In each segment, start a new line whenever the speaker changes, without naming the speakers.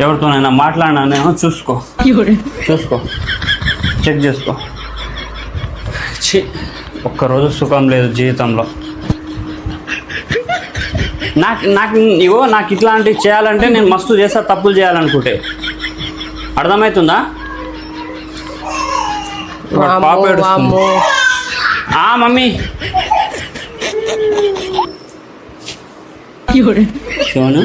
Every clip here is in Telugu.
ఎవరితోనైనా మాట్లాడినా చూసుకో చెక్ చేసుకో. ఒక్కరోజు సుఖం లేదు జీవితంలో. నాకు ఇట్లాంటివి చేయాలంటే నేను మస్తు చేస్తా, తప్పులు చేయాలనుకుంటే. అర్థమవుతుందా? పాప ఏడుస్తుంది. మమ్మీ సోను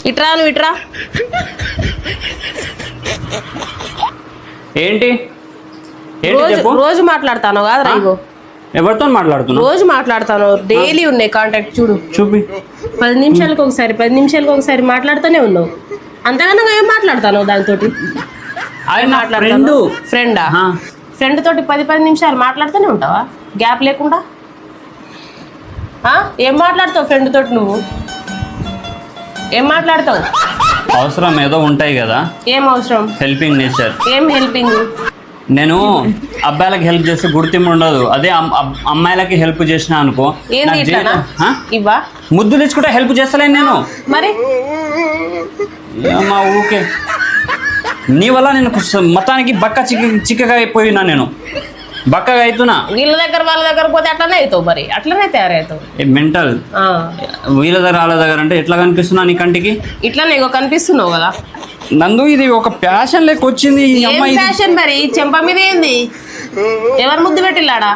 ఇట్రా నువ్వు ఇట్రా.
ఏంటి
రోజు మాట్లాడతాను కాదురా? ఇగో
ఎవరితో మాట్లాడుతున్నా?
రోజు మాట్లాడతాను, డైలీ ఉన్నాయి కాంటాక్ట్. చూపి 10 నిమిషాలకు ఒకసారి మాట్లాడుతూనే ఉన్నావు. అంతగానో ఏం మాట్లాడతాను దానితో? ఫ్రెండ్ తోటి 10 నిమిషాలు మాట్లాడుతూనే ఉంటావా గ్యాప్ లేకుండా? ఏం మాట్లాడతావు ఫ్రెండ్ తోటి? నువ్వు ఏం మాట్లాడతావు?
అవసరం ఏదో ఉంటాయి కదా.
ఏం అవసరం?
Helping nature.
ఏం హెల్పింగ్?
నేను అబ్బాయిలకి హెల్ప్ చేస్తే గుర్తింపు ఉండదు. అదే అమ్మాయిలకి హెల్ప్ చేసిన అనుకో, ముద్దులు ఇచ్చుకుంటే హెల్ప్ చేస్తలేను నేను.
మరి
ఊకే నీ వల్ల నేను మొత్తానికి చిక్కగా అయిపోయినా. నేను బక్కగా అవుతున్నా.
వీళ్ళ దగ్గర పోతే అట్లనే అవుతావు. మరి అట్లనే తయారవుతావు.
మెంటల్. వీళ్ళ దగ్గర వాళ్ళ దగ్గర అంటే ఎట్లా కనిపిస్తున్నా నీ కంటికి?
ఇట్లానే కనిపిస్తున్నావు కదా
నందు. ఇది ఒక ప్యాషన్ లెక్క వచ్చింది ఈ అమ్మాయి.
ప్యాషన్ మరి చెంప మీద ఏంది? ఎవరు ముద్దు పెట్టిల్లాడా?